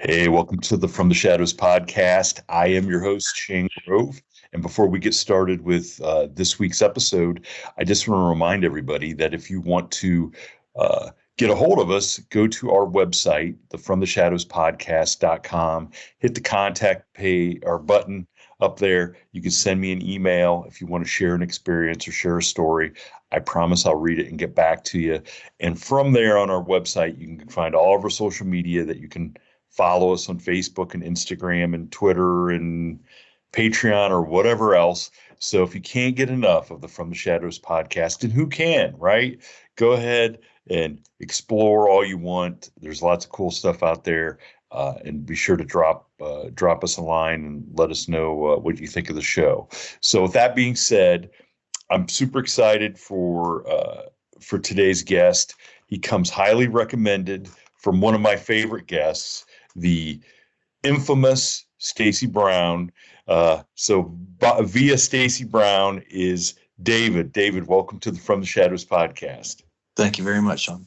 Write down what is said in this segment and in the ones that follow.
Hey, welcome to the From the Shadows podcast. I am your host, Shane Grove. And before we get started with this week's episode, I just want to remind everybody that if you want to get a hold of us, go to our website, the FromTheShadowsPodcast.com, hit the contact pay or button up there. You can send me an email if you want to share an experience or share a story. I promise I'll read it and get back to you. And from there on our website, you can find all of our social media that you can follow us on Facebook and Instagram and Twitter and Patreon or whatever else. So if you can't get enough of the From the Shadows podcast, and who can, right? Go ahead and explore all you want. There's lots of cool stuff out there. And be sure to drop us a line and let us know what you think of the show. So with that being said, I'm super excited for today's guest. He comes highly recommended from one of my favorite guests, the infamous Stacy Brown. Via Stacy Brown is David. David, welcome to the From the Shadows podcast. Thank you very much, Sean.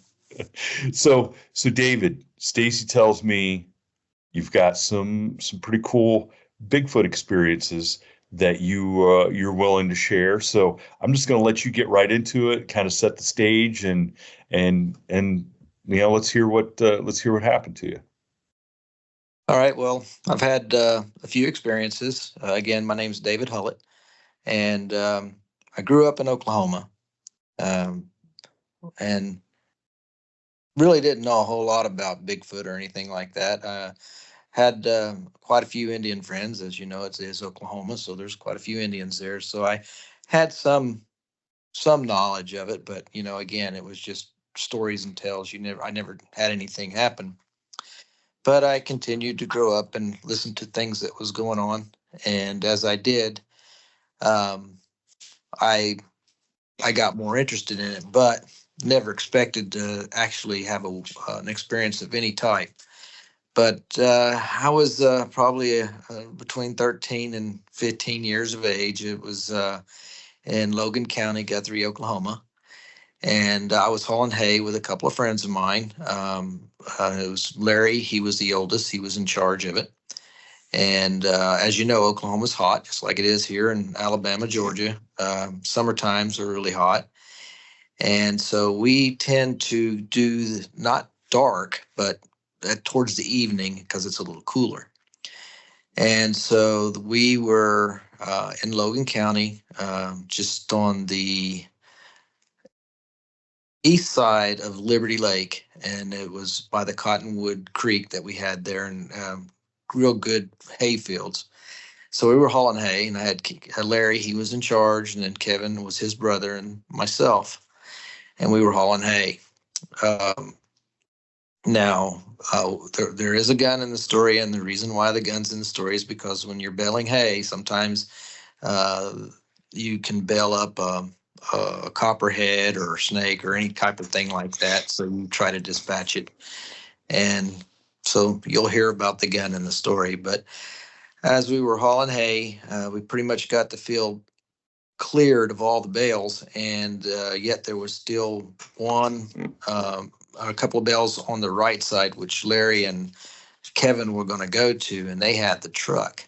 So David, Stacy tells me you've got some pretty cool Bigfoot experiences that you're willing to share. So I'm just going to let you get right into it, kind of set the stage, and let's hear what happened to you. All right. Well, I've had a few experiences. Again, my name's David Hullett, and I grew up in Oklahoma, and really didn't know a whole lot about Bigfoot or anything like that. Had quite a few Indian friends, as you know. It is Oklahoma, so there's quite a few Indians there. So I had some knowledge of it, but again, it was just stories and tales. I never had anything happen. But I continued to grow up and listen to things that was going on, and as I did, I got more interested in it, but never expected to actually have an experience of any type. But I was probably between 13 and 15 years of age. It was in Logan County, Guthrie, Oklahoma. And I was hauling hay with a couple of friends of mine. It was Larry. He was the oldest. He was in charge of it. And as you know, Oklahoma's hot, just like it is here in Alabama, Georgia. Summer times are really hot. And so we tend to do not dark, but towards the evening because it's a little cooler. And so we were in Logan County, just on the east side of Liberty Lake, and it was by the Cottonwood Creek that we had there, and real good hay fields. So we were hauling hay, and I had Larry. He was in charge, and then Kevin was his brother, and myself, and we were hauling hay. Now, there is a gun in the story, and the reason why the gun's in the story is because when you're baling hay, sometimes you can bale up a copperhead or a snake or any type of thing like that. So you try to dispatch it. And so you'll hear about the gun in the story. But as we were hauling hay, we pretty much got the field cleared of all the bales. And yet there was still a couple of bales on the right side, which Larry and Kevin were going to go to, and they had the truck.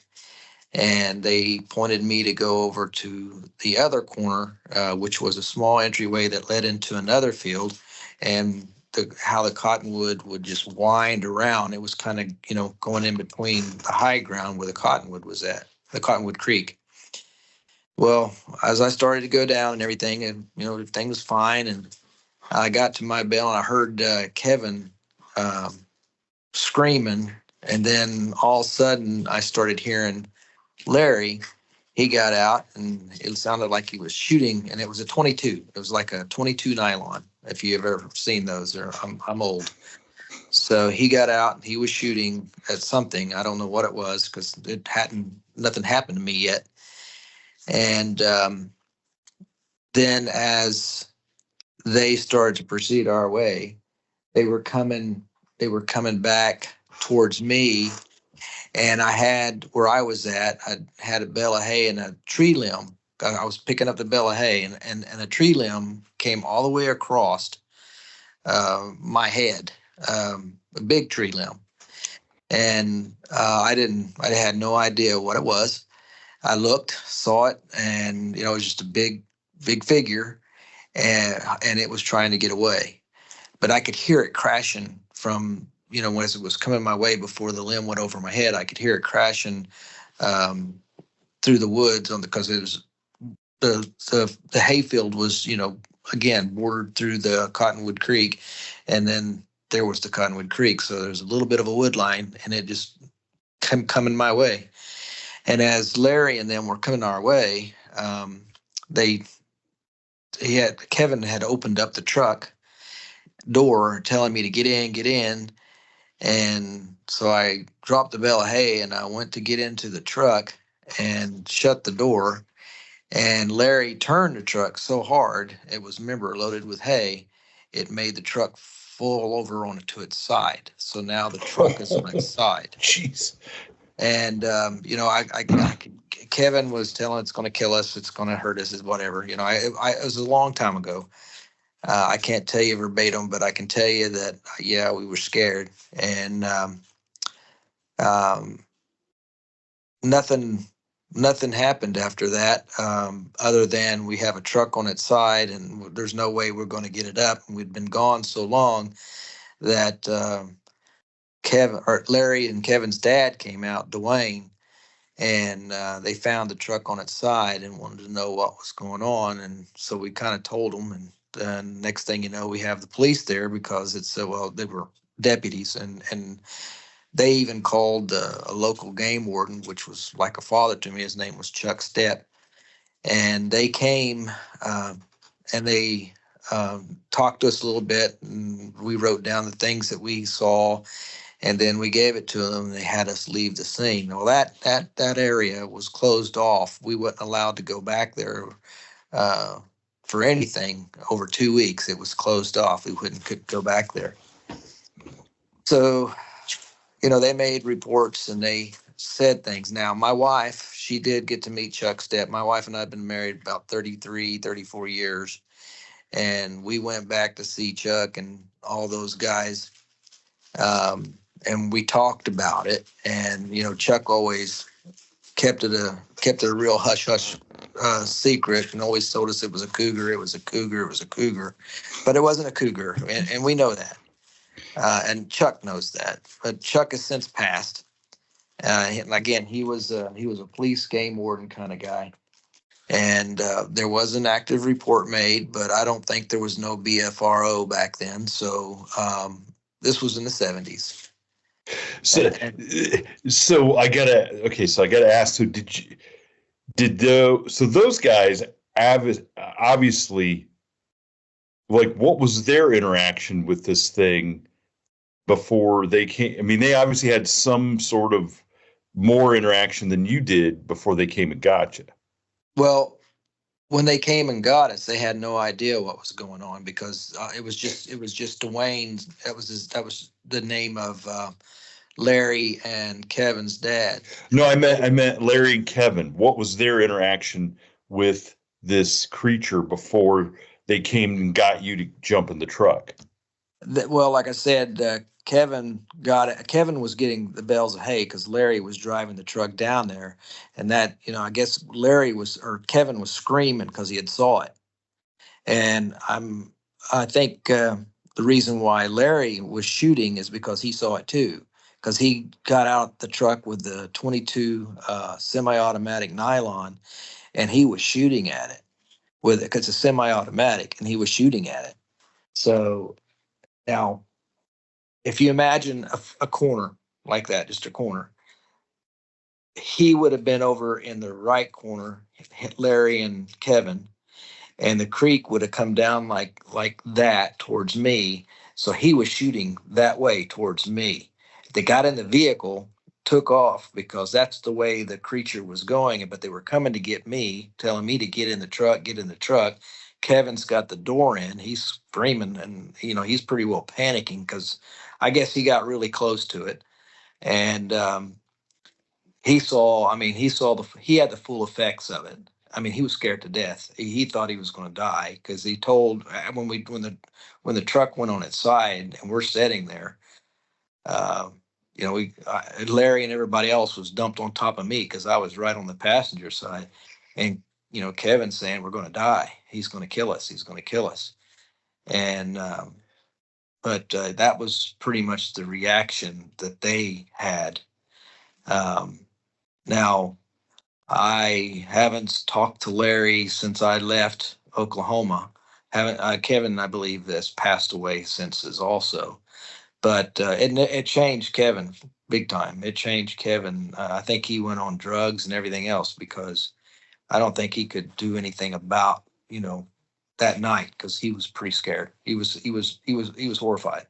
And they pointed me to go over to the other corner, which was a small entryway that led into another field, and how the cottonwood would just wind around. It was kind of, going in between the high ground where the cottonwood was at, the Cottonwood Creek. Well, as I started to go down and everything, and everything was fine, and I got to my bale, and I heard Kevin screaming, and then all of a sudden I started hearing Larry. He got out, and it sounded like he was shooting, and it was a 22. It was like a 22 nylon. If you've ever seen those, I'm old. So he got out, and he was shooting at something. I don't know what it was because nothing happened to me yet. And then as they started to proceed our way, they were coming back towards me. And I had, where I was at, I had a bale of hay and a tree limb. I was picking up the bale of hay, and a tree limb came all the way across my head, a big tree limb. And I had no idea what it was. I looked, saw it, and it was just a big figure, and it was trying to get away. But I could hear it crashing from, as it was coming my way before the limb went over my head. I could hear it crashing um, through the woods because it was the hayfield was, again, bordered through the Cottonwood Creek, and then there was the Cottonwood Creek. So there's a little bit of a wood line, and it just coming my way. And as Larry and them were coming our way, they Kevin had opened up the truck door, telling me to get in. And so I dropped the bale of hay and I went to get into the truck and shut the door. And Larry turned the truck so hard, it was, remember, loaded with hay, it made the truck fall over onto its side. So now the truck is on its side. Jeez. And, Kevin was telling it's going to kill us, it's going to hurt us, is whatever. It was a long time ago. I can't tell you verbatim, but I can tell you that, yeah, we were scared. And um, nothing happened after that, other than we have a truck on its side and there's no way we're going to get it up. And we'd been gone so long that Larry and Kevin's dad came out, Dwayne, and they found the truck on its side and wanted to know what was going on. And so we kind of told them, and then next thing you know, we have the police there because they were deputies, and they even called a local game warden, which was like a father to me. His name was Chuck Stepp. And they came and they talked to us a little bit, and we wrote down the things that we saw, and then we gave it to them, and they had us leave the scene. Well, that area was closed off. We weren't allowed to go back there uh, for anything over 2 weeks. It was closed off. We could go back there. So, they made reports and they said things. Now, my wife, she did get to meet Chuck Stepp. My wife and I have been married about 33, 34 years. And we went back to see Chuck and all those guys. And we talked about it. And, Chuck always kept it a real hush hush secret, and always told us it was a cougar. It was a cougar. It was a cougar, but it wasn't a cougar, and we know that. And Chuck knows that. But Chuck has since passed. And again, he was a police game warden kind of guy. And there was an active report made, but I don't think there was no BFRO back then. So this was in the 70s. So, so I gotta ask. So so those guys obviously, like, what was their interaction with this thing before they came? I mean, they obviously had some sort of more interaction than you did before they came and got you. Well, when they came and got us, they had no idea what was going on because it was just Dwayne. That was the name of Larry and Kevin's dad. No, I meant Larry and Kevin. What was their interaction with this creature before they came and got you to jump in the truck? Well, like I said, Kevin got it. Kevin was getting the bales of hay because Larry was driving the truck down there, and that, I guess Kevin was screaming because he had saw it. And I think the reason why Larry was shooting is because he saw it too, because he got out the truck with the 22 semi-automatic nylon, and he was shooting at it with it because it's a semi-automatic, and he was shooting at it. So now, if you imagine a corner like that, just a corner, he would have been over in the right corner, Larry and Kevin, and the creek would have come down like that towards me. So he was shooting that way towards me. They got in the vehicle, took off because that's the way the creature was going, but they were coming to get me, telling me to get in the truck, get in the truck. Kevin's got the door in. He's screaming, and he's pretty well panicking because I guess he got really close to it. And he saw, he had the full effects of it. I mean, he was scared to death. He thought he was going to die because he told when the truck went on its side and we're sitting there, Larry and everybody else was dumped on top of me because I was right on the passenger side. And, Kevin saying, we're going to die. He's going to kill us. He's going to kill us. And, but that was pretty much the reaction that they had. Now, I haven't talked to Larry since I left Oklahoma. Haven't Kevin, I believe, has passed away since this also. But it changed Kevin big time. It changed Kevin. I think he went on drugs and everything else because I don't think he could do anything about that night because he was pretty scared. He was horrified.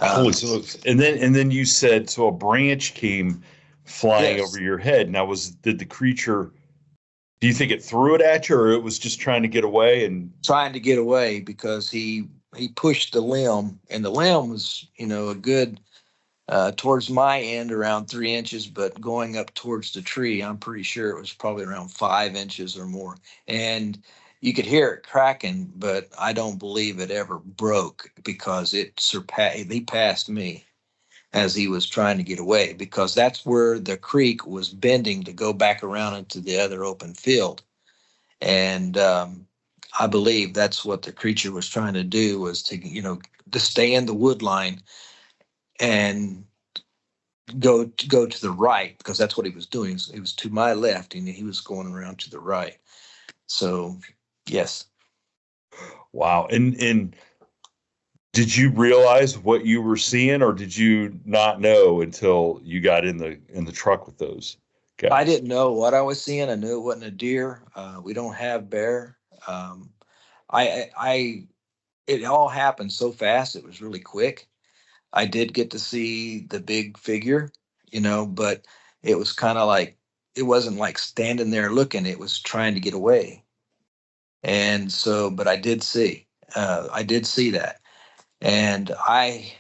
Holy smokes! And then you said so a branch came flying Yes. over your head. Now did the creature? Do you think it threw it at you, or it was just trying to get away? And Trying to get away because he pushed the limb, and the limb was a good towards my end around 3 inches, but going up towards the tree, I'm pretty sure it was probably around 5 inches or more. And you could hear it cracking, but I don't believe it ever broke because he passed me as he was trying to get away because that's where the creek was bending to go back around into the other open field. And I believe that's what the creature was trying to do was to stay in the wood line and go to the right because that's what he was doing. He was to my left and he was going around to the right. So, yes. wow. And did you realize what you were seeing, or did you not know until you got in the truck with those guys? I didn't know what I was seeing. I knew it wasn't a deer. We don't have bear. I it all happened so fast. It was really quick. I did get to see the big figure, but it was kind of like it wasn't like standing there looking. It was trying to get away. And so, but I did see that. And I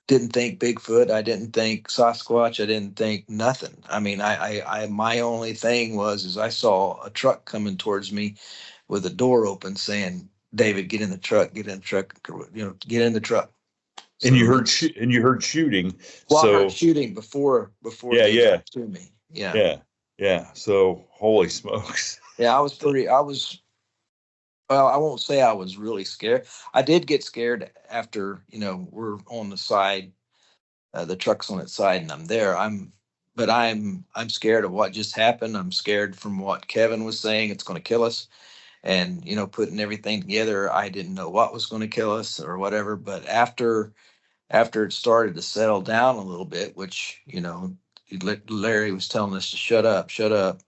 didn't think Bigfoot. I didn't think Sasquatch. I didn't think nothing. I mean, my only thing is I saw a truck coming towards me with a door open saying, David, get in the truck, get in the truck, get in the truck. And So you heard shooting. well, I So heard shooting before yeah, they yeah, got to me. Yeah. yeah, yeah. So holy smokes. Yeah, well, I won't say I was really scared. I did get scared after, we're on the side, the truck's on its side and I'm there. But I'm scared of what just happened. I'm scared from what Kevin was saying, it's going to kill us. And, putting everything together, I didn't know what was going to kill us or whatever. But after it started to settle down a little bit, which, Larry was telling us to shut up, shut up.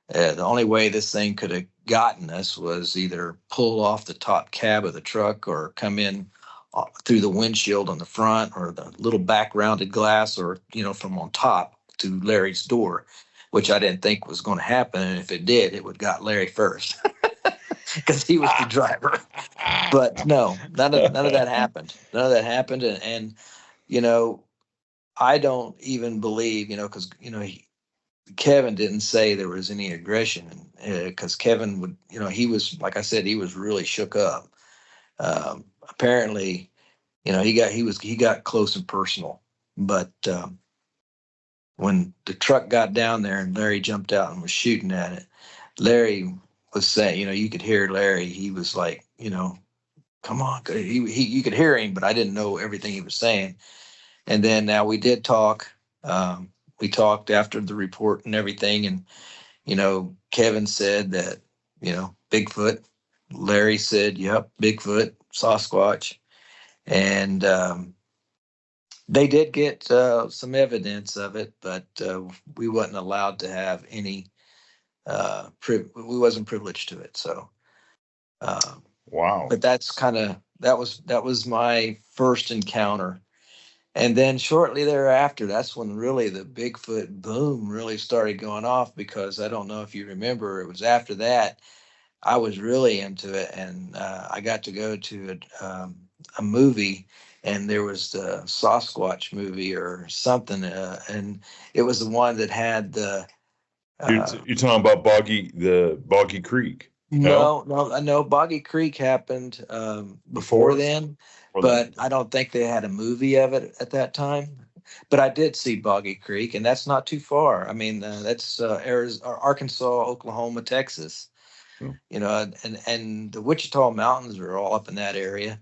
The only way this thing could have gotten us was either pull off the top cab of the truck or come in through the windshield on the front or the little back rounded glass or, from on top to Larry's door, which I didn't think was going to happen. And if it did, it would got Larry first because he was the driver. But no, none of that happened. None of that happened. And I don't even believe, because, Kevin didn't say there was any aggression because Kevin would, he was, like I said, he was really shook up. Apparently, he got close and personal, but when the truck got down there and Larry jumped out and was shooting at it, Larry was saying, you could hear Larry. He was like, come on. You could hear him, but I didn't know everything he was saying. And then now we did talk. We talked after the report and everything. And, Kevin said that, Bigfoot. Larry said, yep, Bigfoot, Sasquatch. And they did get some evidence of it, but we wasn't allowed to have any, we wasn't privileged to it. So, Wow. but that was my first encounter. And then shortly thereafter, that's when really the Bigfoot boom really started going off because I don't know if you remember, it was after that I was really into it. And I got to go to a movie and there was the Sasquatch movie or something. And it was the one that had the. You're talking about the Boggy Creek. No? No, Boggy Creek happened before Before? then, Or but then? I don't think they had a movie of it at that time. but I did see Boggy Creek, and that's not too far. I mean, that's Arizona, Arkansas, Oklahoma, Texas. Oh, And the Wichita Mountains are all up in that area.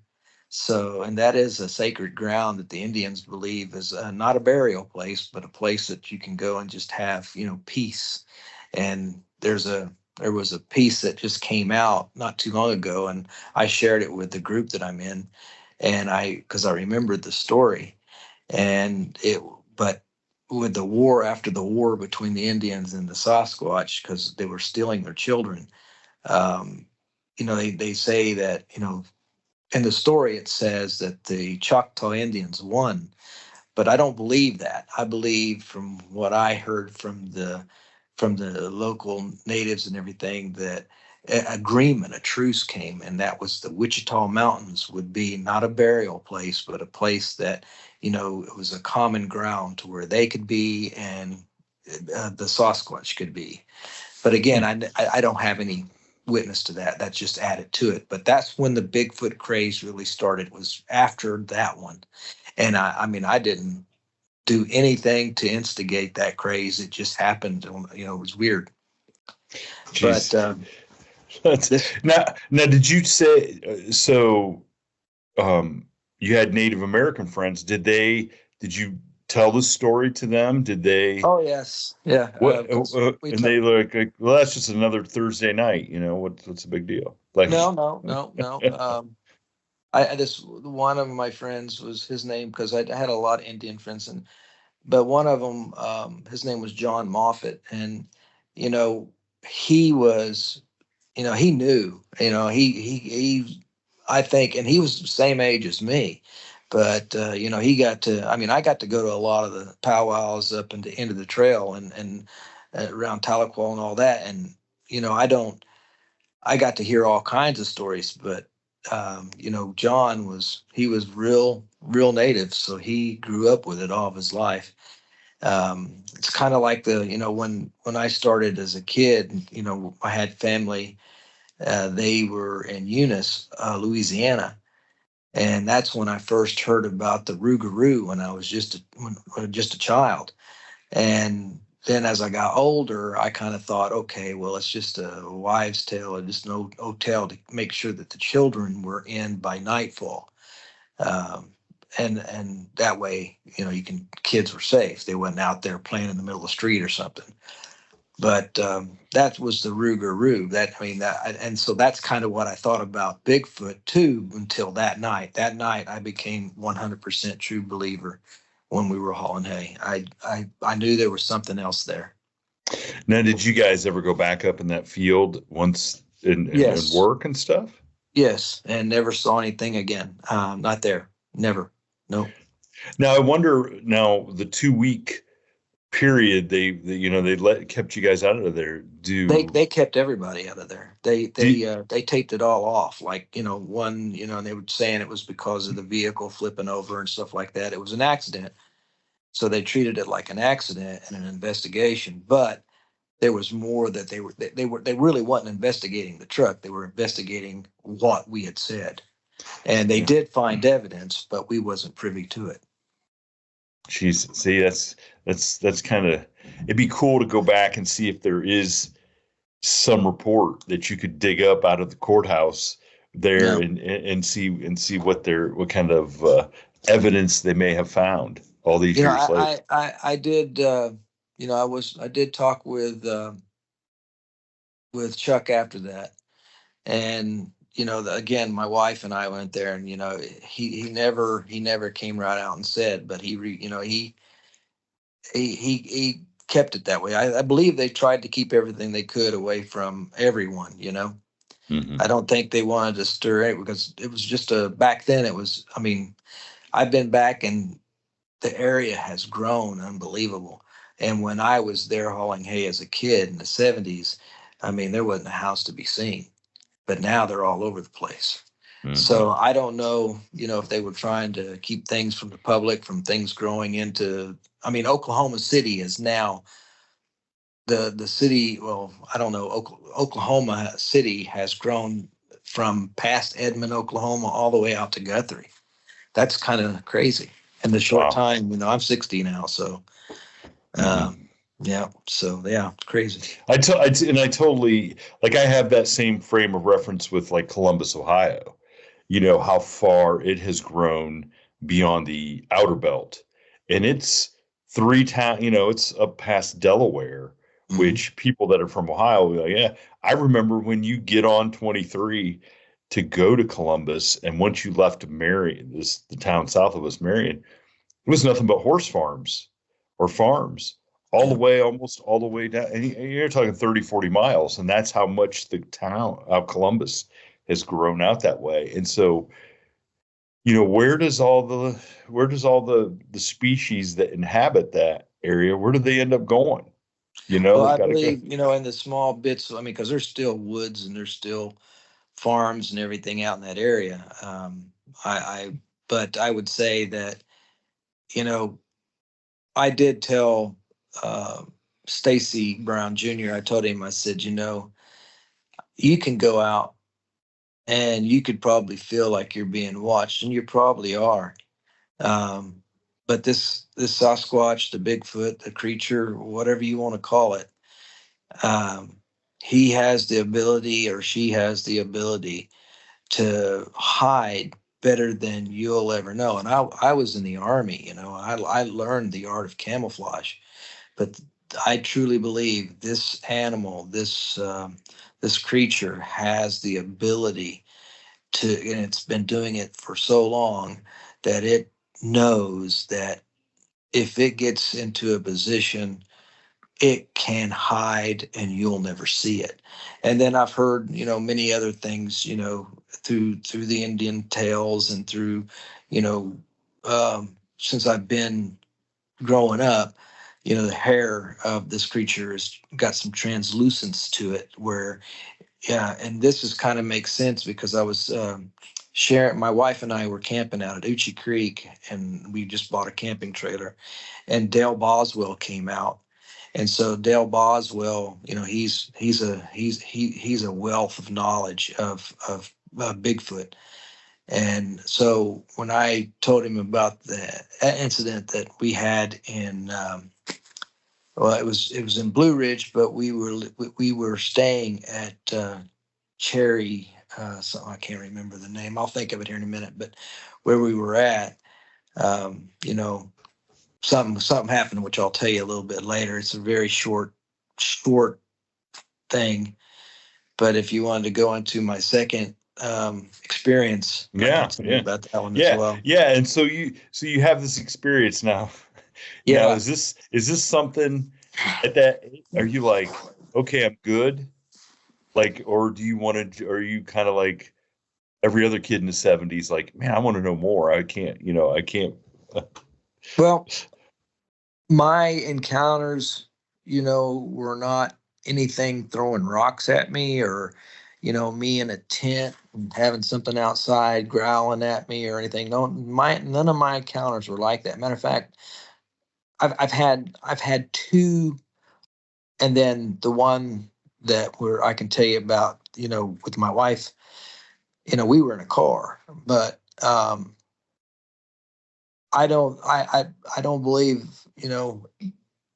So, and that is a sacred ground that the Indians believe is not a burial place, but a place that you can go and just have, peace. And there was a piece that just came out not too long ago, and I shared it with the group that I'm in, and because I remembered the story, and but with the war after the war between the Indians and the Sasquatch, because they were stealing their children, um, they say that, in the story it says that the Choctaw Indians won, but I don't believe that. I believe from what I heard from the local natives and everything that agreement, a truce came, and that was the Wichita Mountains would be not a burial place, but a place that, it was a common ground to where they could be and the Sasquatch could be. But again, I don't have any witness to that. That's just added to it. But that's when the Bigfoot craze really started, was after that one. And I mean, I didn't do anything to instigate that craze. It just happened. It was weird. But jeez. That's, this, now, did you say so? You had Native American friends. Did you tell the story to them? Did they? oh yes, yeah. What? Because we And talk. they look like, well, that's just another Thursday night. What's the big deal? Like, No, no, no, no. I this one of my friends was his name, because I had a lot of Indian friends, but one of them, his name was John Moffat, and you know, he was, he knew, I think, and he was the same age as me, but he got to. I mean, I got to go to a lot of the powwows up into end of the trail and around Tahlequah and all that, and I don't. I got to hear all kinds of stories, but John was real native, so he grew up with it all of his life. It's kind of like when I started as a kid, I had family. They were in Eunice, Louisiana, and that's when I first heard about the Rougarou when I was just a child. And then as I got older, I kind of thought, okay, well, it's just a wives' tale, or just an old hotel to make sure that the children were in by nightfall. Um, and that way, kids were safe. They wasn't out there playing in the middle of the street or something. But that was the Rougarou. And so that's kind of what I thought about Bigfoot too until that night. That night, I became 100% true believer when we were hauling hay. I knew there was something else there. now, did you guys ever go back up in that field once and Yes, work and stuff? yes, and never saw anything again. Not there. Never. No. Now, I wonder. Now, the 2 week period they kept you guys out of there. They kept everybody out of there. They Do they uh, they taped it all off. Like one, they were saying it was because of the vehicle flipping over and stuff like that. It was an accident, so they treated it like an accident and an investigation. But there was more that they really wasn't investigating the truck. They were investigating what we had said, and they yeah. did find evidence, but we wasn't privy to it. Geez, see, that's kind of, it'd be cool to go back and see if there is some report that you could dig up out of the courthouse there No. and see what kind of evidence they may have found all these You know, years later. I did. I did talk with Chuck after that, and again, my wife and I went there, and he never came right out and said, but he kept it that way. I believe they tried to keep everything they could away from everyone. I Hmm. don't think they wanted to stir it, because it was just back then. It was. I mean, I've been back, and the area has grown unbelievable. And when I was there hauling hay as a kid in the 70s, I mean, there wasn't a house to be seen. But now they're all over the place. Hmm. So I don't know, if they were trying to keep things from the public, from things growing into. I mean, Oklahoma City is now the city. Well, I don't know. Oklahoma City has grown from past Edmond, Oklahoma, all the way out to Guthrie. That's kind of crazy. in the short Wow. time. I'm 60 now, so Mhm. yeah. So yeah, it's crazy. And I totally like I have that same frame of reference with like Columbus, Ohio. How far it has grown beyond the outer belt. And it's it's up past Delaware, Hmm. which people that are from Ohio will be like, yeah, I remember when you get on 23 to go to Columbus, and once you left Marion, the town south of us, Marion, it was nothing but horse farms or farms all the Yeah. way, almost all the way down. And you're talking 30, 40 miles. And that's how much the town of Columbus has grown out that way. And so, where does all the species that inhabit that area, where do they end up going? Well, They I got to go. believe, in the small bits, I mean, because there's still woods and there's still farms and everything out in that area. But I would say that, you know, I did tell uh, Stacy Brown Jr., I told him, I said, you can go out and you could probably feel like you're being watched, and you probably are. Um, but this Sasquatch, the Bigfoot, the creature, whatever you want to call it, um, he has the ability, or she has the ability, to hide better than you'll ever know. And I was in the army, I learned the art of camouflage, but I truly believe this animal, this creature has the ability to, and it's been doing it for so long that it knows that if it gets into a position, it can hide and you'll never see it. And then I've heard, many other things, through the Indian tales and through, since I've been growing up, the hair of this creature has got some translucence to it where, yeah, and this is kind of makes sense because I was sharing, my wife and I were camping out at Uchi Creek, and we just bought a camping trailer, and Dale Boswell came out. And so Dale Boswell, he's a wealth of knowledge of Bigfoot. And so when I told him about the incident that we had in, well, it was in Blue Ridge, but we were staying at Cherry, something I can't remember the name. I'll think of it here in a minute. But where we were at, um, you know, something happened, which I'll tell you a little bit later. It's a very short thing. But if you wanted to go into my second experience, I can Yeah, tell you yeah, about that one as yeah, well. yeah. And so you have this experience now. Now, Yeah. is this something at that? Are you like, okay, I'm good? Like, or do you want to? Are you kind of like every other kid in the '70s? Like, man, I want to know more. I can't. Well, my encounters, were not anything throwing rocks at me, or, me in a tent and having something outside growling at me or anything. No, none of my encounters were like that. Matter of fact, I've had two, and then the one that where I can tell you about, with my wife, we were in a car, but I don't believe,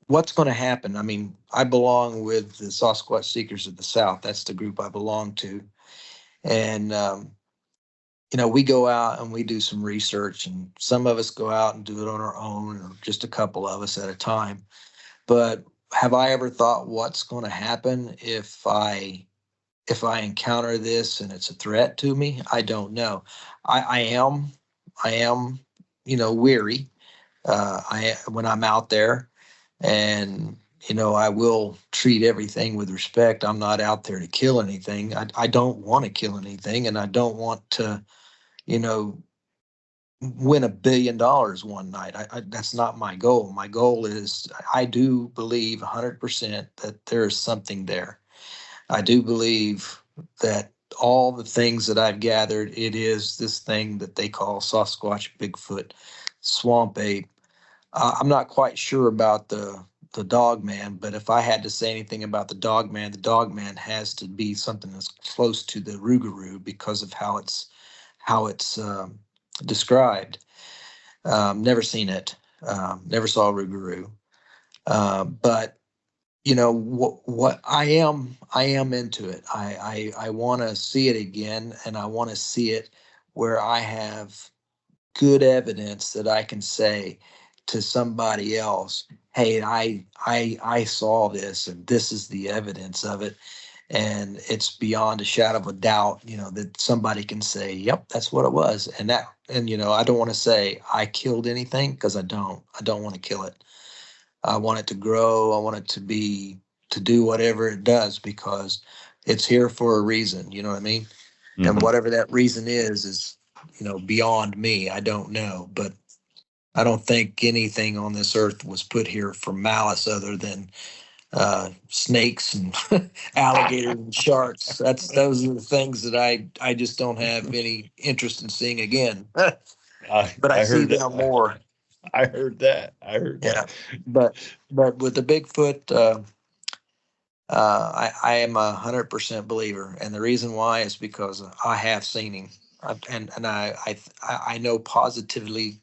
what's going to happen. I mean, I belong with the Sasquatch Seekers of the South. That's the group I belong to. And, we go out and we do some research, and some of us go out and do it on our own, or just a couple of us at a time. But have I ever thought what's going to happen if I encounter this and it's a threat to me? I don't know. I am, weary. When I'm out there, and I will treat everything with respect. I'm not out there to kill anything. I don't want to kill anything, and I don't want to, you know, win $1 billion one night. That's not my goal. My goal is, I do believe 100% that there is something there. I do believe that all the things that I've gathered, it is this thing that they call Sasquatch, Bigfoot, swamp ape. I'm not quite sure about the dog man, but if I had to say anything about the dog man has to be something that's close to the Rougarou because of how it's described. Never seen it. Never saw a rougarou. But what I am into it. I want to see it again, and I want to see it where I have good evidence that I can say to somebody else, "Hey, I saw this, and this is the evidence of it." And it's beyond a shadow of a doubt, that somebody can say, "Yep, that's what it was." And I don't want to say I killed anything, because I don't want to kill it. I want it to grow. I want it to do whatever it does, because it's here for a reason. You know what I mean? And Hmm. whatever that reason is, beyond me. I don't know, but I don't think anything on this earth was put here for malice other than snakes and alligators and sharks. Those are the things that I just don't have any interest in seeing again. But I I see heard that. them more. I heard that. I heard Yeah. that. But with the Bigfoot, I am 100% believer, and the reason why is because I have seen him. And I know positively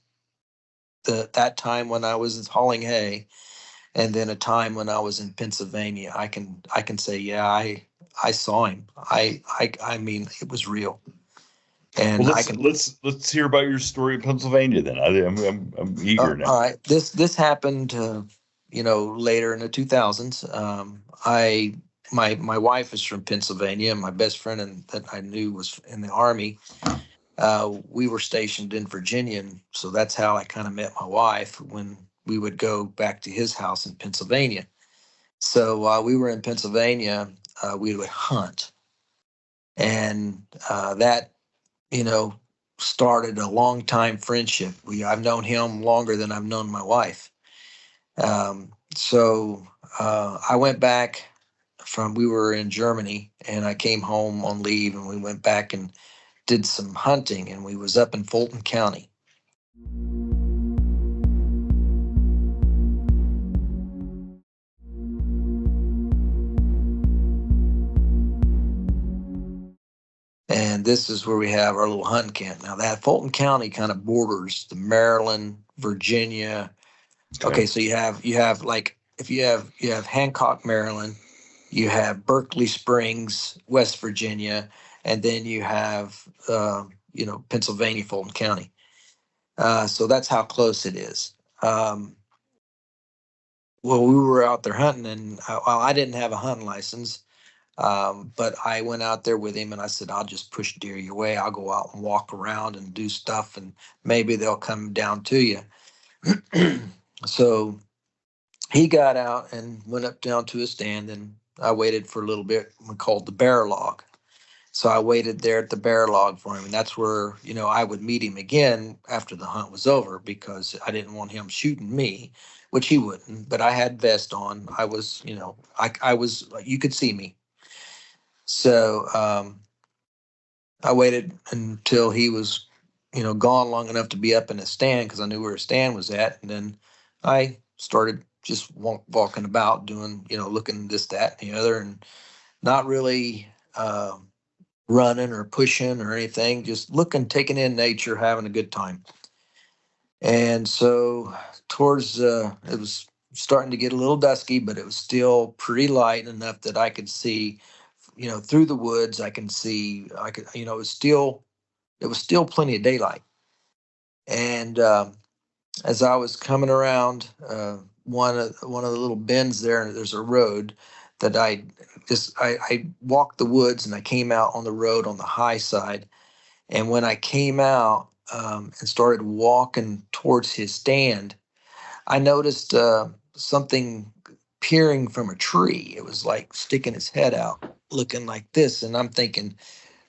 that time when I was hauling hay, and then a time when I was in Pennsylvania. I can say, yeah, I saw him. I mean, it was real, Well, and I can. let's hear about your story in Pennsylvania then. I'm eager now. All right, this happened, later in the 2000s. I my wife is from Pennsylvania. My best friend that I knew was in the Army. We were stationed in Virginia, and so that's how I kind of met my wife, when we would go back to his house in Pennsylvania. So while we were in Pennsylvania, we would hunt, and that you know started a long time friendship. I've known him longer than I've known my wife. So I went back from we were in Germany, and I came home on leave, and we went back and did some hunting, and we was up in Fulton County. And this is where we have our little hunting camp. Now that Fulton County kind of borders the Maryland, Virginia. Okay. Okay, so you have like, if you have Hancock, Maryland, you have Berkeley Springs, West Virginia, and then you have Pennsylvania, Fulton County. So that's how close it is. Well, we were out there hunting, and well, I didn't have a hunting license. But I went out there with him, and I said, "I'll just push deer your way. I'll go out and walk around and do stuff, and maybe they'll come down to you." So he got out and went up down to a stand, and I waited for a little bit. We called the bear log. So I waited there at the bear log for him, and that's where I would meet him again after the hunt was over, because I didn't want him shooting me, which he wouldn't. But I had vest on. I was, I was. You could see me. So I waited until he was, gone long enough to be up in a stand, because I knew where his stand was at. And then I started just walking about, doing, looking this, that, and the other, and not really running or pushing or anything, just looking, taking in nature, having a good time. And so towards, it was starting to get a little dusky, but it was still pretty light enough that I could see, through the woods. I could, it was still plenty of daylight. And as I was coming around one of the little bends there, and there's a road that I walked the woods, and I came out on the road on the high side. And when I came out and started walking towards his stand, I noticed something peering from a tree. It was like sticking its head out, looking like this. And I'm thinking,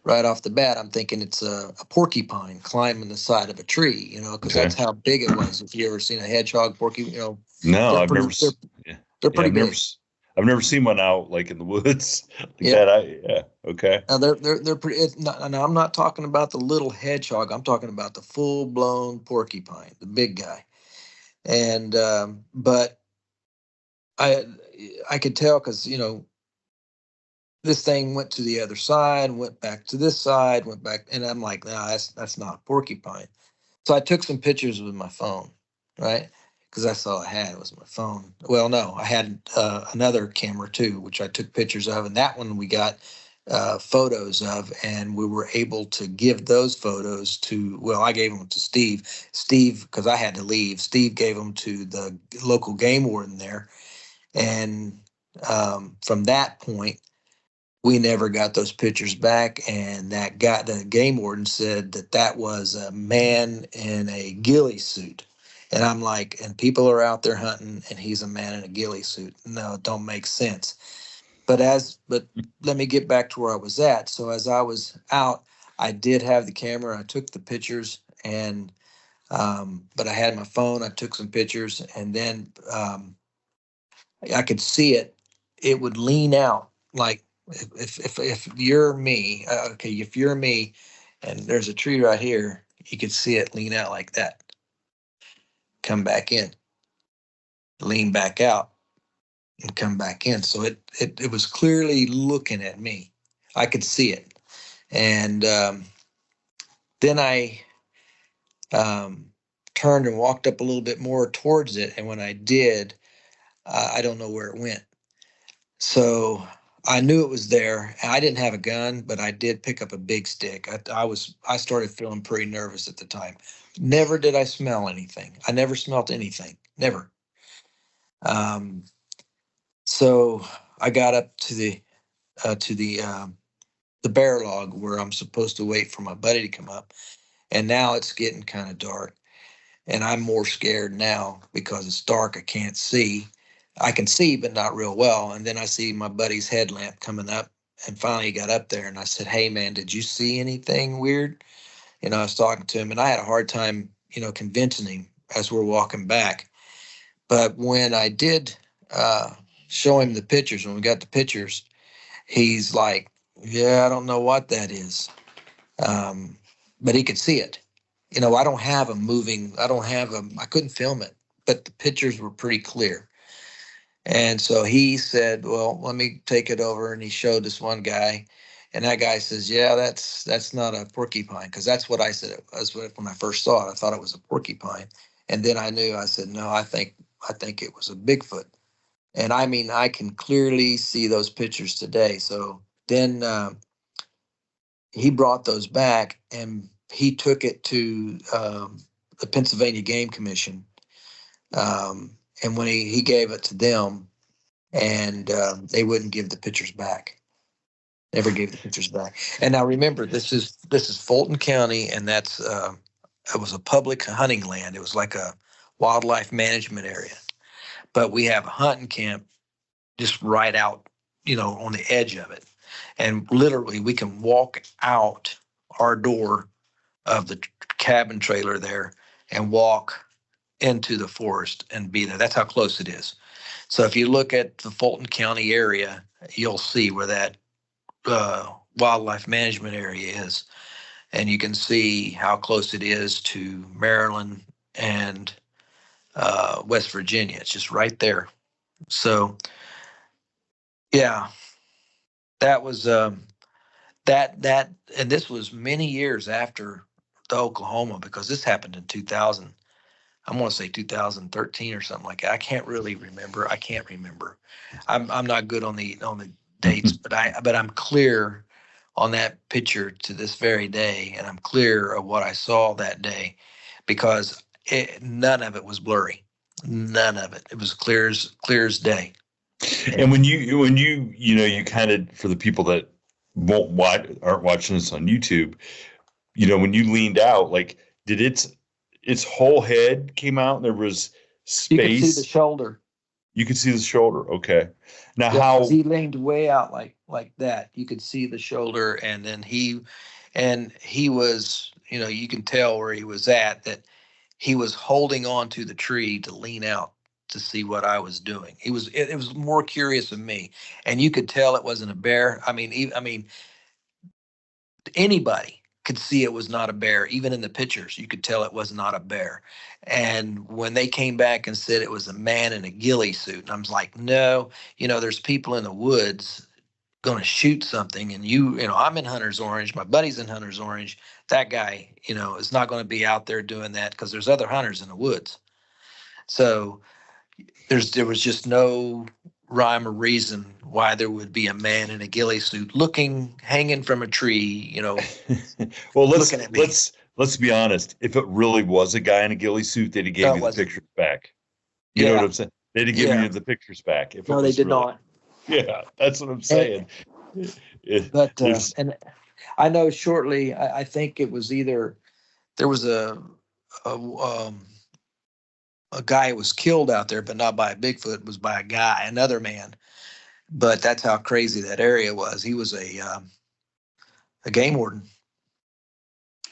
right off the bat, I'm thinking it's a porcupine climbing the side of a tree, because Okay. that's how big it was. If you ever seen a hedgehog, No, they're I've pretty, never. they're, Yeah, they're yeah, pretty big. I've never seen one out like in the woods like Yeah. that. Yeah. Okay. Now they're pretty. Now I'm not talking about the little hedgehog. I'm talking about the full blown porcupine, the big guy. And but I I could tell, because this thing went to the other side, went back to this side, went back, and I'm like, nah, that's not a porcupine. So I took some pictures with my phone, right? Because that's all I had was my phone. Well, no, I had another camera too, which I took pictures of, and that one we got photos of, and we were able to give those photos to. Well, I gave them to Steve. Steve, because I had to leave. Steve gave them to the local game warden there, and from that point we never got those pictures back. And that got the game warden said that that was a man in a ghillie suit. And I'm like, and people are out there hunting and he's a man in a ghillie suit. No, it don't make sense. But let me get back to where I was at. So as I was out, I did have the camera. I took the pictures, and but I had my phone. I took some pictures, and then I could see it. It would lean out like if you're me, okay, if you're me, and there's a tree right here, you could see it lean out like that, come back in, lean back out, and come back in. So it was clearly looking at me. I could see it, and then I um, turned and walked up a little bit more towards it, and when I did, I don't know where it went. So I knew it was there. I didn't have a gun, but I did pick up a big stick. I started feeling pretty nervous at the time. Never did I smell anything. I never smelt anything. Never. Um, so I got up to the bear log where I'm supposed to wait for my buddy to come up, and now it's getting kind of dark. And I'm more scared now because it's dark. I can't see. I can see, but not real well. And then I see my buddy's headlamp coming up, and finally he got up there, and I said, "Hey, man, did you see anything weird?" I was talking to him, and I had a hard time, convincing him as we're walking back. But when I did show him the pictures, when we got the pictures, he's like, "Yeah, I don't know what that is." Um, but he could see it. I don't have a moving, I couldn't film it, but the pictures were pretty clear. And so he said, "Well, let me take it over." And he showed this one guy, and that guy says, "Yeah, that's not a porcupine," because that's what I said. When I first saw it, I thought it was a porcupine, and then I knew. I said, "No, I think it was a Bigfoot." And I mean, I can clearly see those pictures today. So then he brought those back, and he took it to the Pennsylvania Game Commission. And when he gave it to them, and they wouldn't give the pictures back. Never gave the pictures back. And now remember, this is Fulton County, and that's it was a public hunting land. It was like a wildlife management area. But we have a hunting camp just right out, on the edge of it, and literally we can walk out our door of the cabin trailer there and walk into the forest and be there. That's how close it is. So if you look at the Fulton County area, you'll see where that wildlife management area is, and you can see how close it is to Maryland and West Virginia. It's just right there. So yeah, that was that, and this was many years after the Oklahoma, because this happened in 2000. I want to say 2013 or something like that. I can't really remember. I can't remember. I'm not good on the dates, but I'm clear on that picture to this very day, and I'm clear of what I saw that day, because none of it was blurry. None of it. It was clear as day. And when you kind of, for the people that won't watch aren't watching this on YouTube, when you leaned out, like, did its whole head came out and there was You could see the space? shoulder. You could see the shoulder. Okay. Now Yeah, because how? he leaned way out like that. You could see the shoulder, and then he was, you can tell where he was at, that he was holding on to the tree to lean out to see what I was doing. It was more curious of me, and you could tell it wasn't a bear. I mean, anybody could see it was not a bear. Even in the pictures, you could tell it was not a bear. And when they came back and said it was a man in a ghillie suit, and I was like, no, there's people in the woods. going to shoot something, and you know, I'm in Hunter's Orange, my buddy's in Hunter's Orange, that guy, you know, is not going to be out there doing that because there's other hunters in the woods. So there was just no rhyme or reason why there would be a man in a ghillie suit hanging from a tree, you know, Well, looking at me. let's be honest. If it really was a guy in a ghillie suit, they'd have gave No, it you the wasn't. pictures back. You know what Yeah, I'm saying? They'd have given yeah. you the pictures back if it No, they was did really. not. Yeah, that's what I'm And, saying. It, but there's and I know shortly. I think it was either there was a a guy who was killed out there, but not by a Bigfoot. It was by a guy, another man. But that's how crazy that area was. He was a game warden.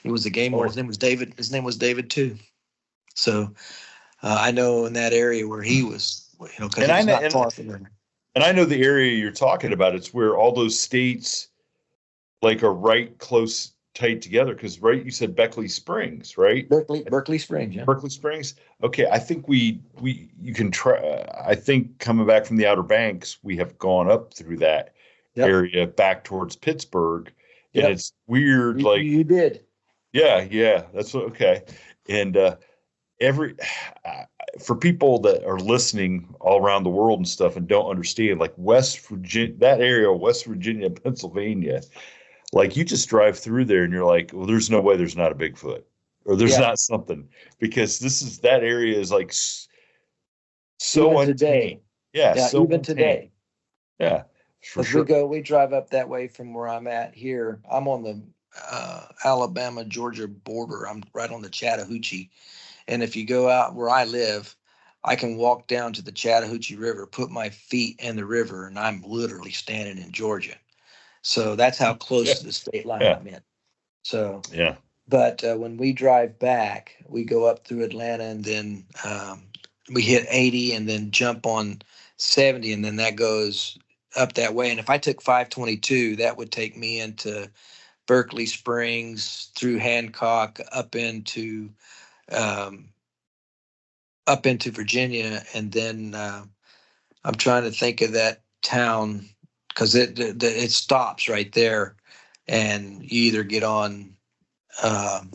He was a game warden. oh, His name was David. His name was David too. So I know in that area where he was, you know, because and it I was know not far from there. and I know the area you're talking about. It's where all those states like are right close tight together because right you said Beckley Springs, right? Berkeley Springs, yeah. Berkeley Springs. Okay, I think we you can try. I think coming back from the Outer Banks, we have gone up through that Yep. area back towards Pittsburgh, and Yep. it's weird. Like, You did. yeah, that's okay. And every for people that are listening all around the world and stuff and don't understand, like West Virginia, that area, West Virginia, Pennsylvania, like you just drive through there and you're like, well, there's no way there's not a Bigfoot or there's Yeah. not something because that area is like so Even untamed. today. Yeah, Yeah. so Even untamed. today. Yeah, for Because sure. we drive up that way from where I'm at here. I'm on the Alabama Georgia border. I'm right on the Chattahoochee. And if you go out where I live, I can walk down to the Chattahoochee River, put my feet in the river, and I'm literally standing in Georgia. So that's how Yeah, close to the state line yeah, I'm in. So, yeah. but when we drive back, we go up through Atlanta and then we hit 80 and then jump on 70, and then that goes up that way. And if I took 522, that would take me into Berkeley Springs, through Hancock, um, up into Virginia, and then I'm trying to think of that town because it stops right there, and you either get on. Um,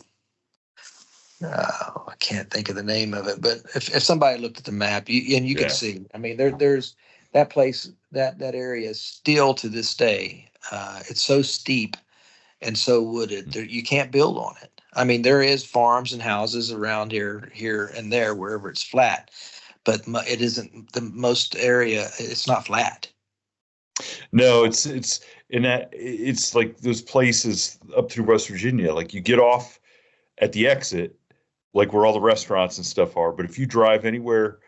I can't think of the name of it, but if somebody looked at the map, you could Yeah. see. I mean, there's that place, that area is still to this day. It's so steep and so wooded. There, you can't build on it. I mean, there is farms and houses around here and there wherever it's flat, but it isn't the most area. It's not flat. No, it's in that it's like those places up through West Virginia. Like you get off at the exit, like where all the restaurants and stuff are. But if you drive anywhere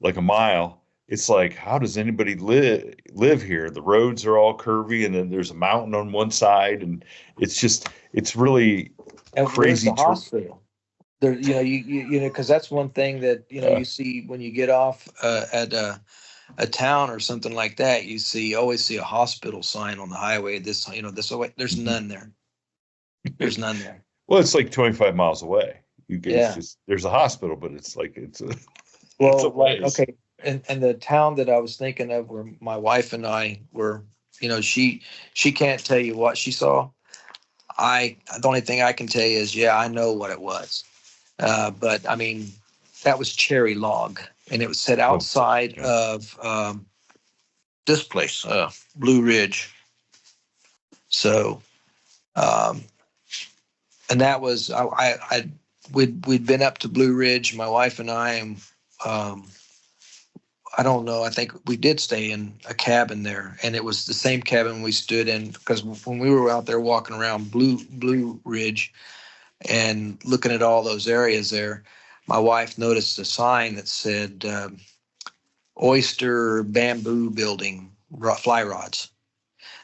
like a mile, it's like, how does anybody live here? The roads are all curvy, and then there's a mountain on one side, and it's really And where's crazy. the hospital? There, you know, because that's one thing that you Yeah, see when you get off at a town or something like that. You always see a hospital sign on the highway. This way. There's mhm. none there. There's none there. Well, it's like 25 miles away. It's Yeah. just there's a hospital, but it's like it's a Well, like ways. okay, and the town that I was thinking of, where my wife and I were, she can't tell you what she saw. The only thing I can tell you is, yeah, I know what it was. But I mean, that was Cherry Log, and it was set Oh, outside yeah. of this place, Blue Ridge. So, um, and that was we'd been up to Blue Ridge, my wife and I, and um, I don't know. I think we did stay in a cabin there, and it was the same cabin we stood in because when we were out there walking around Blue Ridge and looking at all those areas there, my wife noticed a sign that said Oyster Bamboo Building Fly Rods.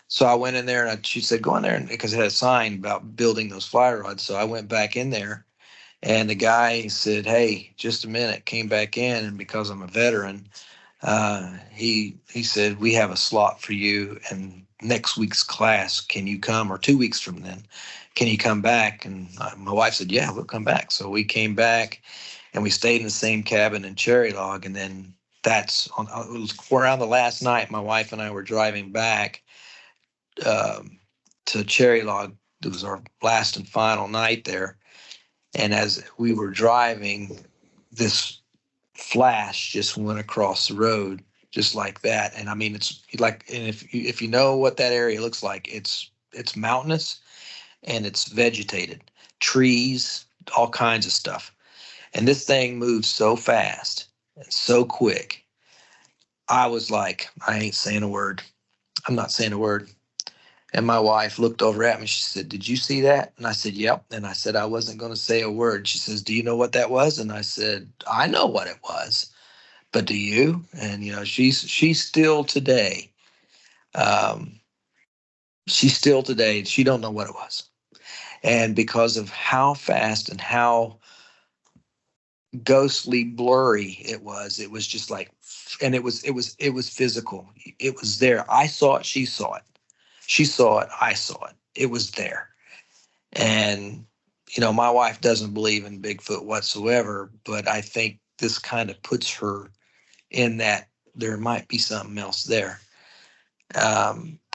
So I went in there and she said, go in there because it had a sign about building those fly rods. So I went back in there and the guy said, hey, just a minute, came back in. And because I'm a veteran, he said, we have a slot for you in next week's class. Can you come? Or 2 weeks from then, can you come back? And my wife said, yeah, we'll come back. So we came back and we stayed in the same cabin in Cherry Log. And then it was around the last night, my wife and I were driving back. to Cherry Log. It was our last and final night there. And as we were driving, this flash just went across the road just like that. And I mean, it's like, and if you know what that area looks like, it's mountainous and it's vegetated, trees, all kinds of stuff. And this thing moves so fast and so quick. I was like, I ain't saying a word. I'm not saying a word. And my wife looked over at me. She said, "Did you see that?" And I said, "Yep." And I said, "I wasn't going to say a word." She says, "Do you know what that was?" And I said, "I know what it was, but do you?" And she's still today. Um, she's still today. She don't know what it was, and because of how fast and how ghostly blurry it was just like, and it was physical. It was there. I saw it. She saw it. She saw it. I saw it. It was there. And, my wife doesn't believe in Bigfoot whatsoever, but I think this kind of puts her in that there might be something else there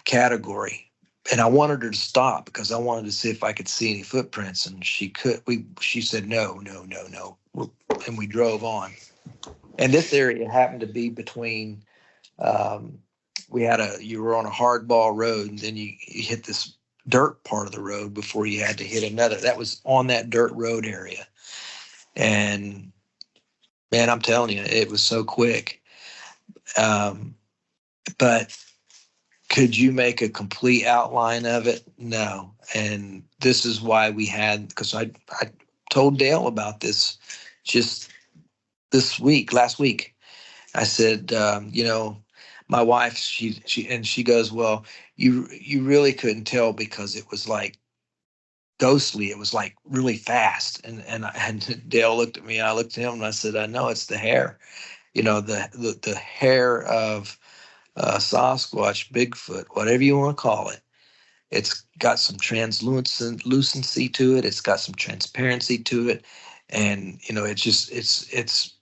category. And I wanted her to stop because I wanted to see if I could see any footprints, and she said, "No, no, no, no." And we drove on. And this area happened to be between, um, you were on a hardball road, and then you hit this dirt part of the road before you had to hit another. That was on that dirt road area. And man, I'm telling you, it was so quick. But could you make a complete outline of it? No. And this is why because I told Dale about this just last week. I said, my wife, she goes, "Well, you really couldn't tell because it was like ghostly. It was like really fast." And Dale looked at me. I looked at him, and I said, "I know it's the hair. The hair of Sasquatch, Bigfoot, whatever you want to call it. It's got some translucency to it. It's got some transparency to it, and it's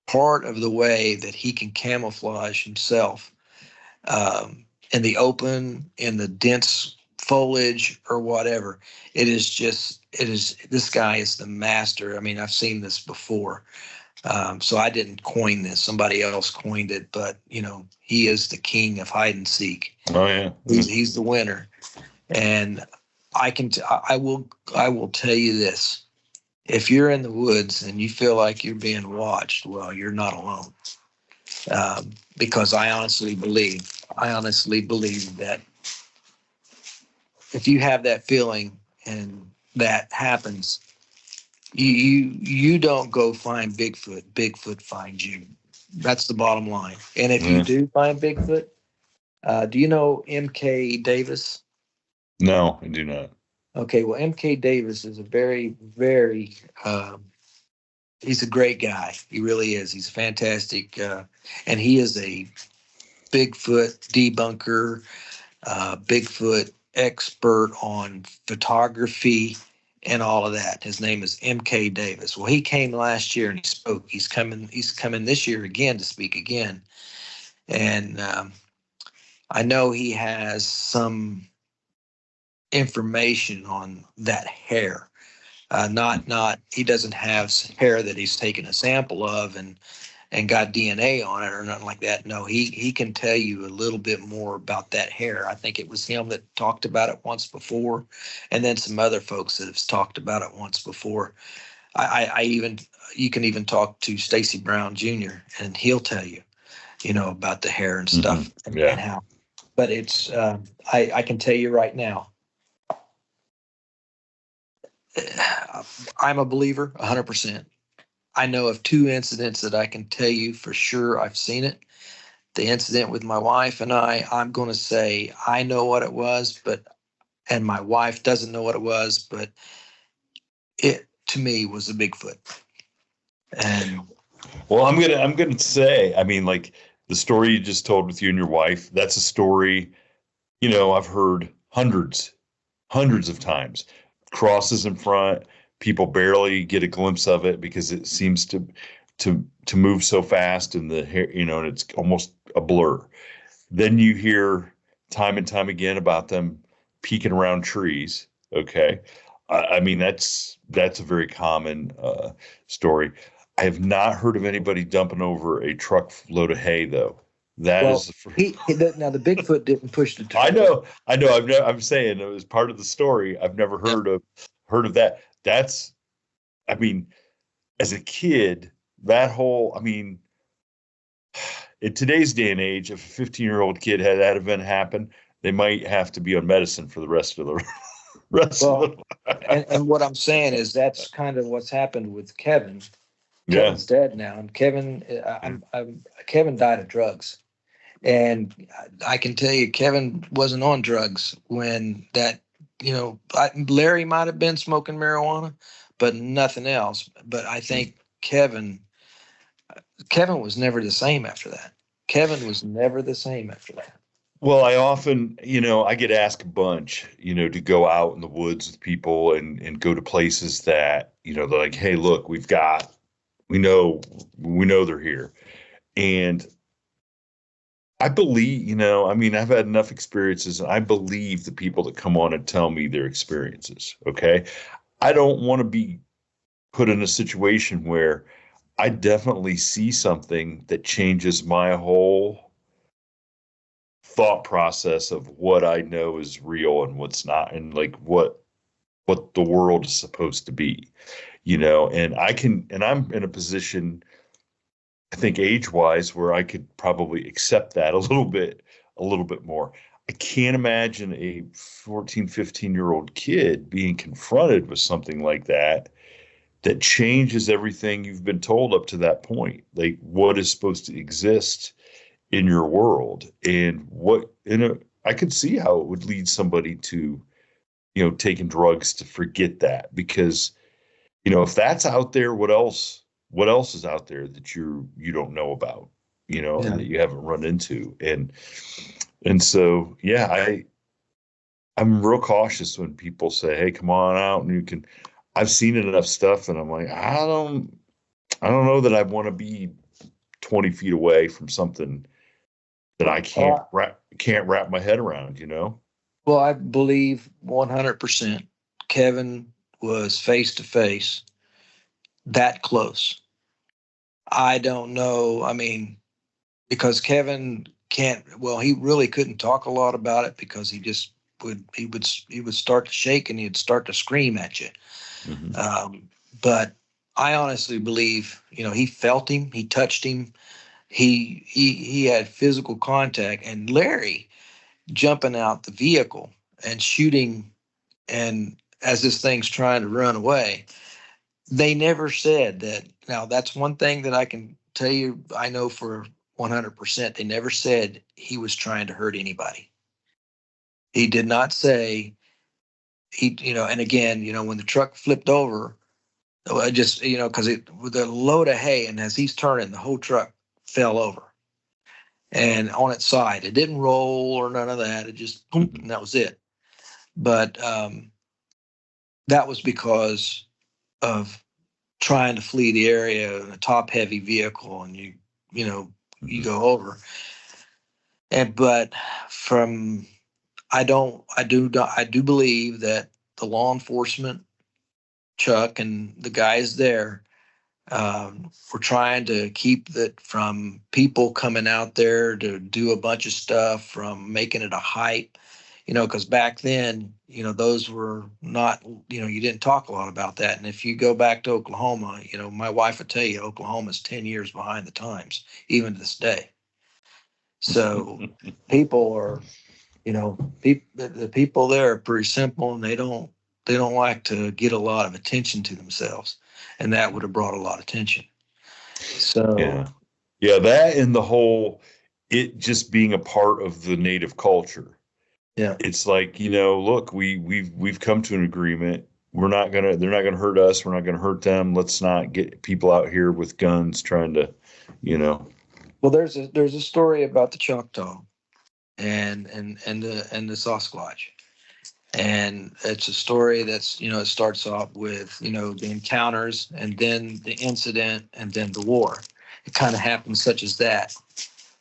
part of the way that he can camouflage himself in the open, in the dense foliage or whatever. This guy is the master. I mean, I've seen this before. So I didn't coin this. Somebody else coined it, but he is the king of hide and seek. Oh yeah. He's the winner. And I will tell you this. If you're in the woods and you feel like you're being watched, well, you're not alone. Because I honestly believe that if you have that feeling and that happens, you don't go find Bigfoot. Bigfoot finds you. That's the bottom line. And if you do find Bigfoot, do you know M.K. Davis? No, I do not. Okay, well, M.K. Davis is a very, very he's a great guy. He really is. He's fantastic. And he is a Bigfoot debunker, Bigfoot expert on photography and all of that. His name is M.K. Davis. Well, he came last year and he spoke. He's coming this year again to speak again. And I know he has some information on that hair. He doesn't have hair that he's taken a sample of and got DNA on it or nothing like that. No, he can tell you a little bit more about that hair. I think it was him that talked about it once before, and then some other folks that have talked about it once before. You can even talk to Stacy Brown Jr. and he'll tell you, about the hair and stuff and how. But it's I can tell you right now, I'm a believer 100%. I know of 2 incidents that I can tell you for sure I've seen it. The incident with my wife and I'm going to say I know what it was, and my wife doesn't know what it was, but it to me was a Bigfoot. And well, I'm gonna say, I mean, like the story you just told with you and your wife, that's a story, I've heard hundreds of times. Crosses in front, people barely get a glimpse of it because it seems to move so fast and the hair, and it's almost a blur. Then you hear time and time again about them peeking around trees. Okay. I mean, that's a very common story. I have not heard of anybody dumping over a truck load of hay, though. That Well, is the first. now the Bigfoot didn't push the I truck. know, I know. I'm saying it was part of the story. I've never Yeah. heard of that. That's, I mean, as a kid, that whole, I mean, in today's day and age, if a 15-year-old kid had that event happen, they might have to be on medicine for the rest of the rest of Well, the. and what I'm saying is that's kind of what's happened with Kevin. Yeah. Kevin's dead now, and Kevin died of drugs. And I can tell you, Kevin wasn't on drugs when that, Larry might have been smoking marijuana, but nothing else. But I think Kevin was never the same after that. Kevin was never the same after that. Well, I often, I get asked a bunch, to go out in the woods with people and go to places that, they're like, hey, look, we know they're here. And I believe, I mean, I've had enough experiences and I believe the people that come on and tell me their experiences. Okay. I don't want to be put in a situation where I definitely see something that changes my whole thought process of what I know is real and what's not, and like what the world is supposed to be, and I'm in a position, I think age wise, where I could probably accept that a little bit more. I can't imagine a 14, 15-year-old kid being confronted with something like that changes everything you've been told up to that point, like what is supposed to exist in your world, and I could see how it would lead somebody to, taking drugs to forget that, because, if that's out there, what else is out there that you don't know about, and Yeah. that you haven't run into, and so yeah, I'm real cautious when people say, hey, come on out and you can. I've seen enough stuff and I'm like, I don't know that I want to be 20 feet away from something that I Well, can't wrap my head around, well, I believe 100% Kevin was face to face that close. I don't know. I mean, because Kevin can't, well, he really couldn't talk a lot about it because he would start to shake and he'd start to scream at you. Hmm. But I honestly believe, he felt him, he touched him, he had physical contact, and Larry jumping out the vehicle and shooting, and as this thing's trying to run away, they never said that. Now that's one thing that I can tell you, I know for 100%, they never said he was trying to hurt anybody. He did not say and again, when the truck flipped over, I just, because it with a load of hay, and as he's turning, the whole truck fell over and on its side. It didn't roll or none of that. It just boom, Hmm. and that was it. But that was because of trying to flee the area in a top heavy vehicle, and you Hmm. go over. And but from I do believe that the law enforcement, Chuck and the guys there, we're trying to keep that from people coming out there to do a bunch of stuff, from making it a hype, because back then, those were not, you didn't talk a lot about that. And if you go back to Oklahoma, my wife would tell you Oklahoma's 10 years behind the times, even to this day. So people are, the people there are pretty simple, and they don't like to get a lot of attention to themselves. And that would have brought a lot of attention. So Yeah. Yeah, that and the whole, it just being a part of the native culture. yeah. It's like, look, we've come to an agreement. They're not gonna hurt us. We're not gonna hurt them. Let's not get people out here with guns trying to, you know. Well, there's a story about the Choctaw and the Sasquatch, and it's a story that's it starts off with the encounters, and then the incident, and then the war. It kind of happens such as that,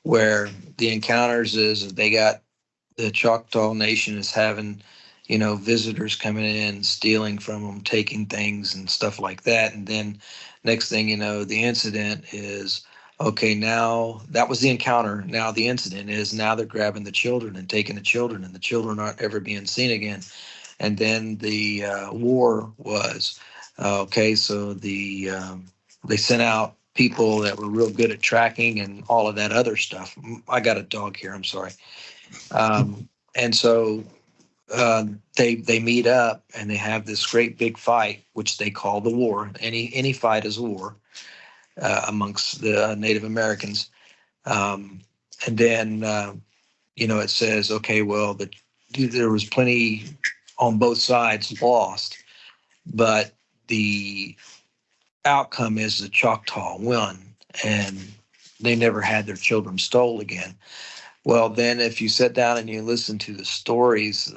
where the encounters is they got the Choctaw Nation is having, visitors coming in, stealing from them, taking things and stuff like that. And then next thing you know, the incident is okay. Now that was the encounter. Now the incident is now they're grabbing the children and taking the children, and the children aren't ever being seen again. And then the war was okay. So they sent out people that were real good at tracking and all of that other stuff. I got a dog here. I'm sorry. And so they meet up and they have this great big fight, which they call the war. Any fight is a war amongst the Native Americans. And then it says, okay, well, there was plenty on both sides lost, but the outcome is the Choctaw won, and they never had their children stole again. Well, then if you sit down and you listen to the stories,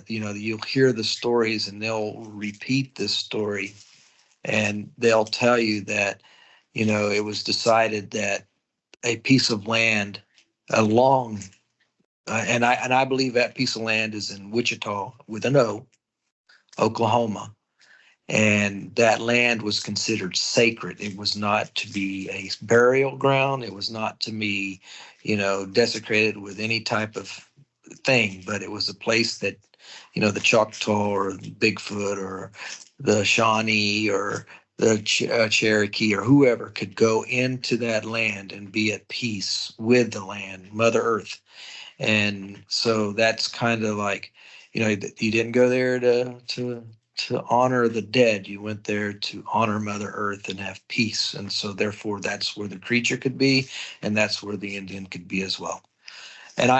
you'll hear the stories and they'll repeat this story and they'll tell you that, it was decided that a piece of land along, and I believe that piece of land is in Wichita with an O, Oklahoma. And that land was considered sacred. It was not to be a burial ground. It was not to be, desecrated with any type of thing, but it was a place that, the Choctaw or Bigfoot or the Shawnee or the Cherokee or whoever could go into that land and be at peace with the land, Mother Earth. And so that's kind of like, you didn't go there to honor the dead. You went there to honor Mother Earth and have peace. And so therefore that's where the creature could be, and that's where the Indian could be as well. And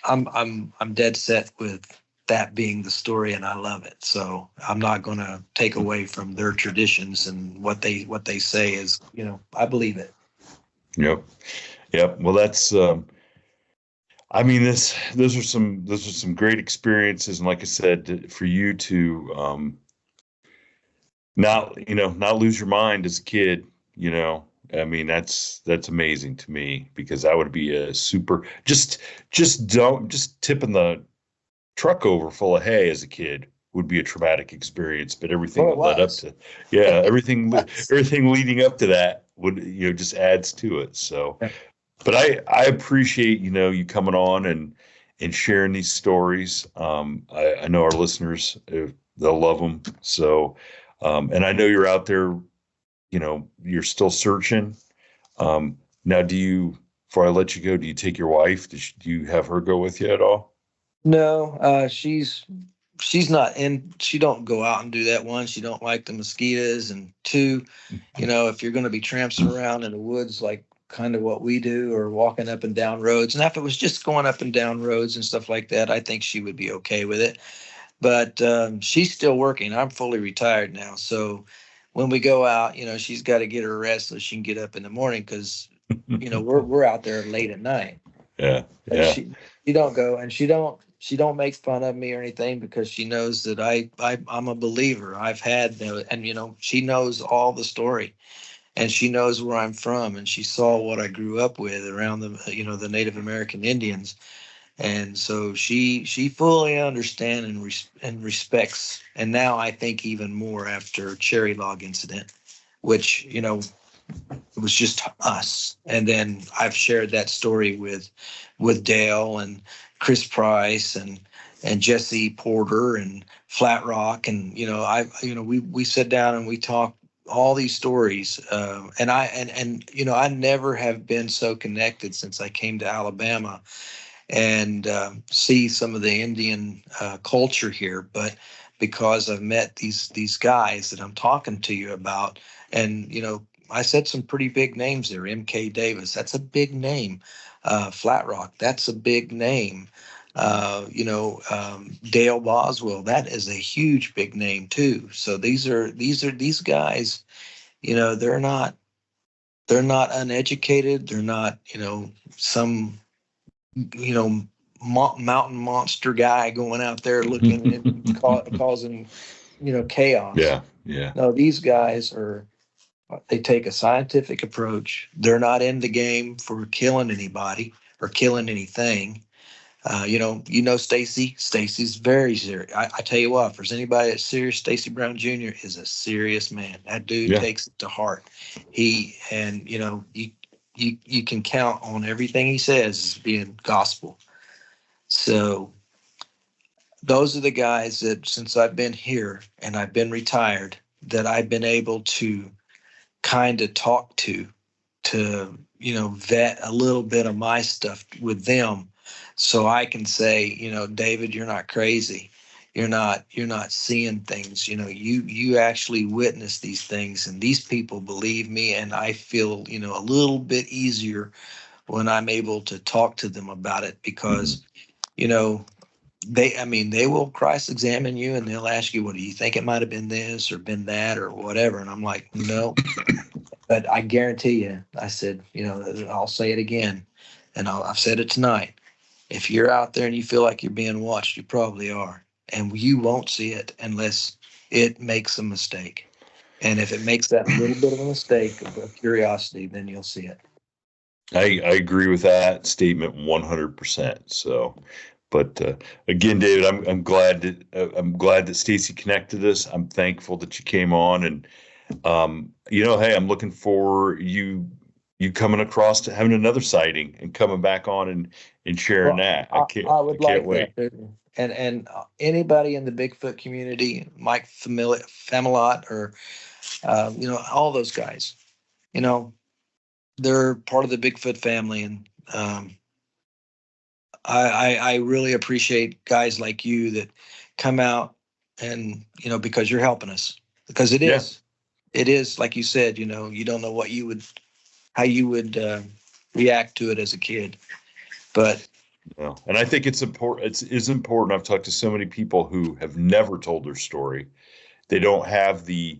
I'm dead set with that being the story, and I love it. So I'm not going to take away from their traditions and what they say is, I believe it. Yep. Yep. Well, that's I mean, those are some great experiences, and like I said, for you to not lose your mind as a kid, I mean, that's amazing to me, because I would be a super just tipping the truck over full of hay as a kid would be a traumatic experience, but everything Well, it that led up was. to, yeah, everything leading up to that would, just adds to it. So, but I appreciate, you coming on and sharing these stories. I know our listeners, they'll love them. So, and I know you're out there, you're still searching. Now, before I let you go, do you take your wife? Do you have her go with you at all? No, she's not in. She don't go out and do that. One, she don't like the mosquitoes, and two, if you're going to be tramping around in the woods like kind of what we do, or walking up and down roads, and if it was just going up and down roads and stuff like that, I think she would be okay with it. But she's still working. I'm fully retired now, so when we go out, she's got to get her rest so she can get up in the morning, because we're out there late at night. Yeah, And yeah. she don't go, and she don't make fun of me or anything, because she knows that I'm a believer. I've had and she knows all the story, and she knows where I'm from, and she saw what I grew up with around the Native American Indians. And so she fully understands and respects. And now I think even more after Cherry Log incident, which it was just us. And then I've shared that story with Dale and Chris Price and Jesse Porter and Flat Rock. And we sit down and we talk all these stories. I never have been so connected since I came to Alabama and see some of the Indian culture here. But because I've met these guys that I'm talking to you about, and I said some pretty big names there. M.K. Davis, that's a big name. Flat Rock, that's a big name. Dale Boswell, that is a huge big name too. So these guys, they're not uneducated. They're not some you know mountain monster guy going out there looking and causing chaos. Yeah, yeah. No, these guys they take a scientific approach. They're not in the game for killing anybody. or killing anything. Stacy. Stacy's very serious. I tell you what, if there's anybody that's serious, Stacy Brown Jr. is a serious man. That dude Yeah. takes it to heart. You can count on everything he says as being gospel. So those are the guys that, since I've been here and I've been retired, that I've been able to kind of talk to vet a little bit of my stuff with them, so I can say, David, you're not crazy. You're not seeing things. You actually witness these things, and these people believe me, and I feel, a little bit easier when I'm able to talk to them about it, because, they will cross-examine you, and they'll ask you, "What do you think it might have been, this or been that or whatever?" And I'm like, "No." But I guarantee you, I said, I'll say it again, and I've said it tonight. If you're out there and you feel like you're being watched, you probably are. And you won't see it unless it makes a mistake. And if it makes that little bit of a mistake of curiosity, then you'll see it. I agree with that statement 100%. So, but again, David, I'm glad that Stacy connected us. I'm thankful that you came on, and hey, I'm looking for you coming across to having another sighting and coming back on and sharing that. I can't wait. That. And anybody in the Bigfoot community, Mike Famelot, or all those guys, they're part of the Bigfoot family, and I really appreciate guys like you that come out and because you're helping us, because it is like you said, you don't know how you would react to it as a kid, but and I think it's important. It's important. I've talked to so many people who have never told their story. They don't have the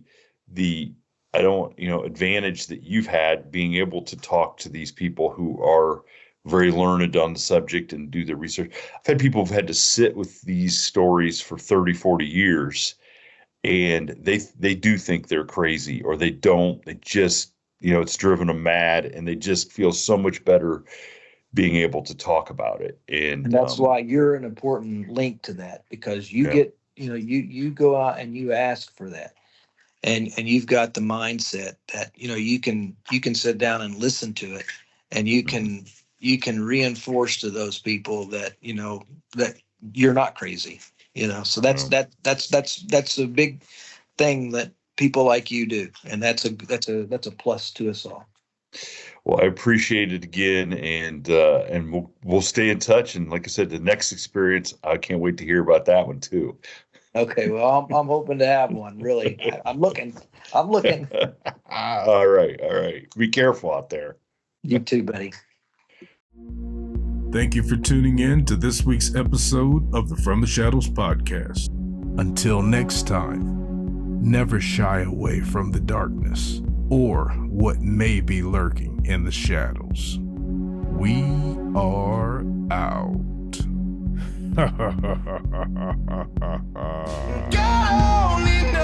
advantage that you've had, being able to talk to these people who are very learned on the subject and do the research. I've had people who've had to sit with these stories for 30, 40 years, and they do think they're crazy, or they don't. They just, it's driven them mad, and they just feel so much better being able to talk about it. And that's why you're an important link to that, because you get, you go out and you ask for that. And you've got the mindset that, you can sit down and listen to it, and you can reinforce to those people that, that you're not crazy, so that's a big thing that people like you do. And that's a plus to us all. Well, I appreciate it again, and we'll stay in touch. And like I said, the next experience, I can't wait to hear about that one too. Okay, well, I'm hoping to have one. Really, I'm looking. All right. Be careful out there. You too, buddy. Thank you for tuning in to this week's episode of the From the Shadows podcast. Until next time, never shy away from the darkness or what may be lurking in the shadows. We are out. God only knows.